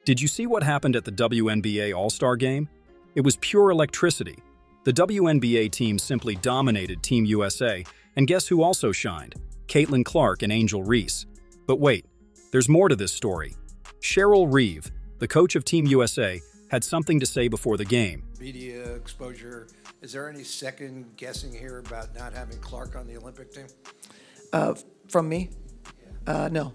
Did you see what happened at the WNBA All-Star Game? It was pure electricity. The WNBA team simply dominated Team USA, and guess who also shined? Caitlin Clark and Angel Reese. But wait, there's more to this story. Cheryl Reeve, the coach of Team USA, had something to say before the game. Media exposure. Is there any second guessing here about not having Clark on the Olympic team? From me? No.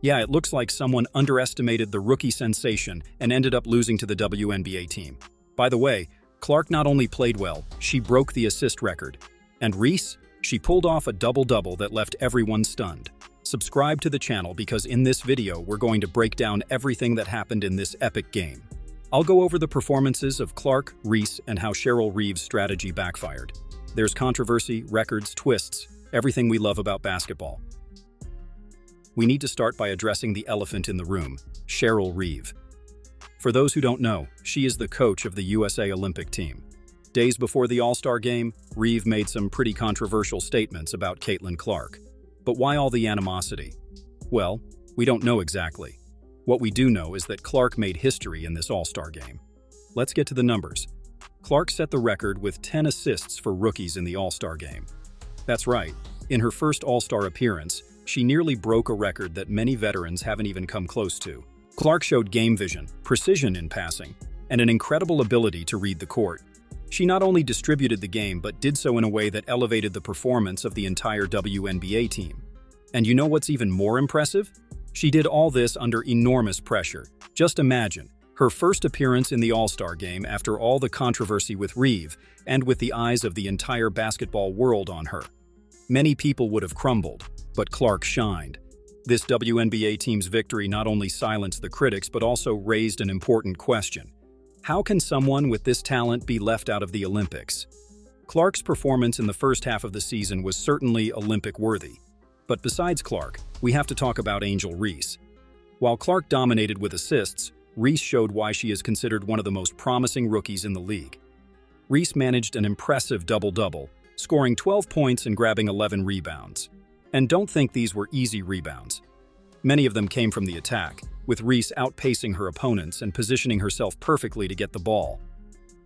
Yeah, it looks like someone underestimated the rookie sensation and ended up losing to the WNBA team. By the way, Clark not only played well, she broke the assist record. And Reese, she pulled off a double-double that left everyone stunned. Subscribe to the channel because in this video we're going to break down everything that happened in this epic game. I'll go over the performances of Clark, Reese, and how Cheryl Reeve's strategy backfired. There's controversy, records, twists, everything we love about basketball. We need to start by addressing the elephant in the room, Cheryl Reeve. For those who don't know, she is the coach of the USA Olympic team. Days before the All-Star game, Reeve made some pretty controversial statements about Caitlin Clark. But why all the animosity? Well, we don't know exactly. What we do know is that Clark made history in this All-Star game. Let's get to the numbers. Clark set the record with 10 assists for rookies in the All-Star game. That's right, in her first All-Star appearance, she nearly broke a record that many veterans haven't even come close to. Clark showed game vision, precision in passing, and an incredible ability to read the court. She not only distributed the game but did so in a way that elevated the performance of the entire WNBA team. And you know what's even more impressive? She did all this under enormous pressure. Just imagine, her first appearance in the All-Star game after all the controversy with Reeve and with the eyes of the entire basketball world on her. Many people would have crumbled, but Clark shined. This WNBA team's victory not only silenced the critics but also raised an important question. How can someone with this talent be left out of the Olympics? Clark's performance in the first half of the season was certainly Olympic-worthy. But besides Clark, we have to talk about Angel Reese. While Clark dominated with assists, Reese showed why she is considered one of the most promising rookies in the league. Reese managed an impressive double-double, scoring 12 points and grabbing 11 rebounds. And don't think these were easy rebounds. Many of them came from the attack, with Reese outpacing her opponents and positioning herself perfectly to get the ball.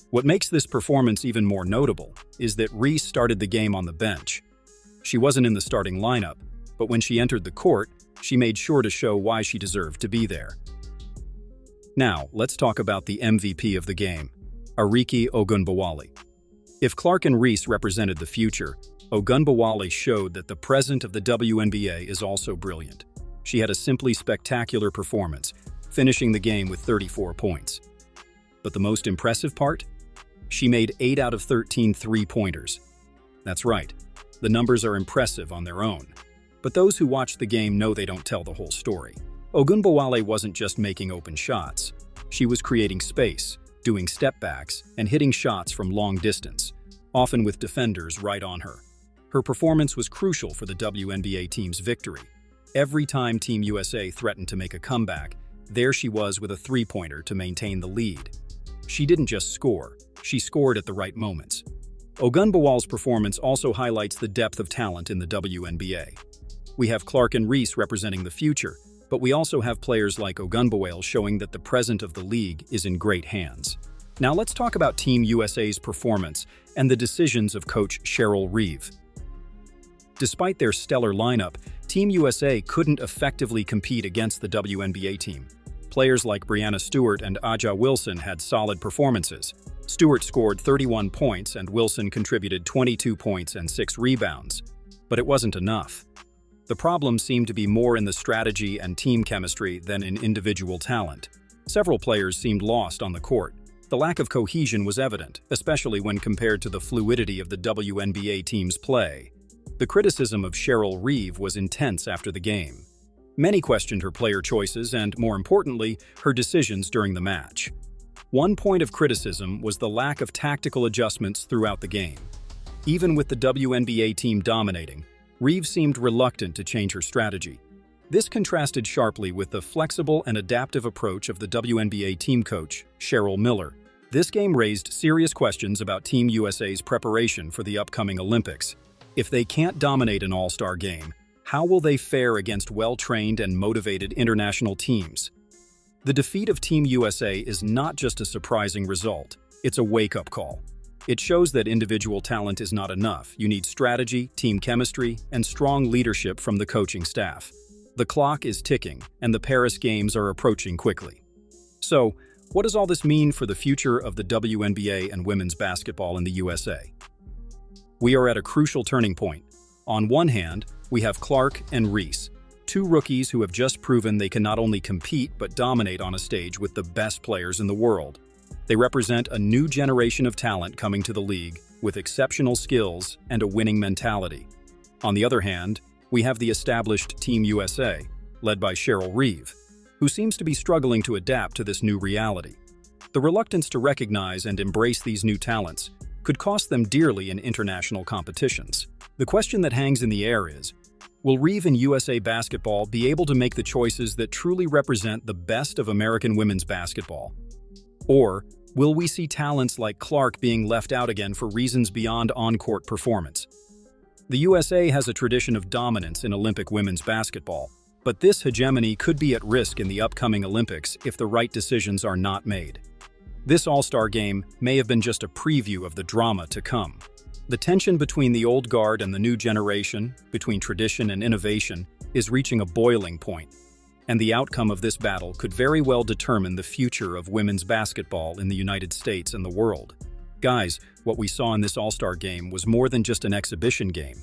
What makes this performance even more notable is that Reese started the game on the bench. She wasn't in the starting lineup, but when she entered the court, she made sure to show why she deserved to be there. Now, let's talk about the MVP of the game, Ogunbowale. If Clark and Reese represented the future, Ogunbowale showed that the present of the WNBA is also brilliant. She had a simply spectacular performance, finishing the game with 34 points. But the most impressive part? She made 8 out of 13 three-pointers. That's right, the numbers are impressive on their own. But those who watch the game know they don't tell the whole story. Ogunbowale wasn't just making open shots. She was creating space, doing step-backs, and hitting shots from long distance, often with defenders right on her. Her performance was crucial for the WNBA team's victory. Every time Team USA threatened to make a comeback, there she was with a three-pointer to maintain the lead. She didn't just score, she scored at the right moments. Ogunbowale's performance also highlights the depth of talent in the WNBA. We have Clark and Reese representing the future, but we also have players like Ogunbowale showing that the present of the league is in great hands. Now let's talk about Team USA's performance and the decisions of coach Cheryl Reeve. Despite their stellar lineup, Team USA couldn't effectively compete against the WNBA team. Players like Breanna Stewart and Aja Wilson had solid performances. Stewart scored 31 points and Wilson contributed 22 points and 6 rebounds. But it wasn't enough. The problem seemed to be more in the strategy and team chemistry than in individual talent. Several players seemed lost on the court. The lack of cohesion was evident, especially when compared to the fluidity of the WNBA team's play. The criticism of Cheryl Reeve was intense after the game. Many questioned her player choices and, more importantly, her decisions during the match. One point of criticism was the lack of tactical adjustments throughout the game. Even with the WNBA team dominating, Reeve seemed reluctant to change her strategy. This contrasted sharply with the flexible and adaptive approach of the WNBA team coach, Cheryl Miller. This game raised serious questions about Team USA's preparation for the upcoming Olympics. If they can't dominate an all-star game, How will they fare against well-trained and motivated international teams? The defeat of Team USA is not just a surprising result, it's a wake-up call. It shows that individual talent is not enough. You need strategy, team chemistry, and strong leadership from the coaching staff. The clock is ticking, and the Paris Games are approaching quickly. So, what does all this mean for the future of the WNBA and women's basketball in the USA? We are at a crucial turning point. On one hand, we have Clark and Reese, two rookies who have just proven they can not only compete but dominate on a stage with the best players in the world. They represent a new generation of talent coming to the league with exceptional skills and a winning mentality. On the other hand, we have the established Team USA, led by Cheryl Reeve, who seems to be struggling to adapt to this new reality. The reluctance to recognize and embrace these new talents could cost them dearly in international competitions. The question that hangs in the air is, will Reeve and USA Basketball be able to make the choices that truly represent the best of American women's basketball? Or will we see talents like Clark being left out again for reasons beyond on-court performance? The USA has a tradition of dominance in Olympic women's basketball, but this hegemony could be at risk in the upcoming Olympics if the right decisions are not made. This All-Star game may have been just a preview of the drama to come. The tension between the old guard and the new generation, between tradition and innovation, is reaching a boiling point, and the outcome of this battle could very well determine the future of women's basketball in the United States and the world. Guys, what we saw in this All-Star game was more than just an exhibition game.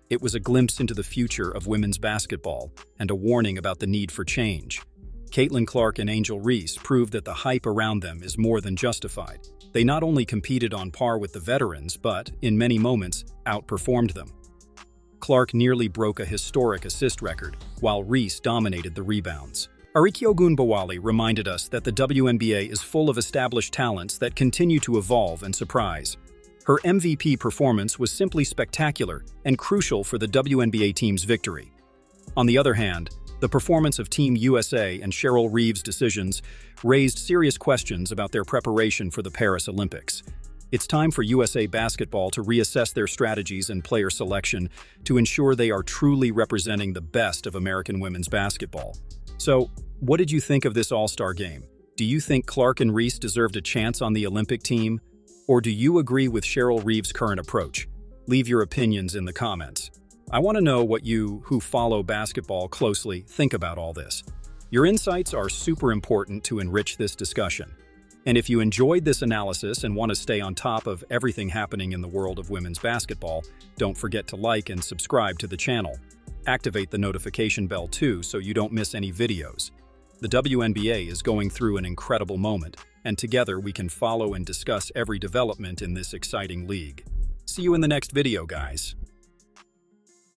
It was a glimpse into the future of women's basketball and a warning about the need for change. Caitlin Clark and Angel Reese proved that the hype around them is more than justified. They not only competed on par with the veterans, but, in many moments, outperformed them. Clark nearly broke a historic assist record, while Reese dominated the rebounds. Ogunbowale reminded us that the WNBA is full of established talents that continue to evolve and surprise. Her MVP performance was simply spectacular and crucial for the WNBA team's victory. On the other hand, the performance of Team USA and Cheryl Reeve's decisions raised serious questions about their preparation for the Paris Olympics. It's time for USA Basketball to reassess their strategies and player selection to ensure they are truly representing the best of American women's basketball. So, what did you think of this All-Star game? Do you think Clark and Reese deserved a chance on the Olympic team? Or do you agree with Cheryl Reeve's current approach? Leave your opinions in the comments. I want to know what you, who follow basketball closely, think about all this. Your insights are super important to enrich this discussion. And if you enjoyed this analysis and want to stay on top of everything happening in the world of women's basketball, don't forget to like and subscribe to the channel. Activate the notification bell too so you don't miss any videos. The WNBA is going through an incredible moment, and together we can follow and discuss every development in this exciting league. See you in the next video, guys.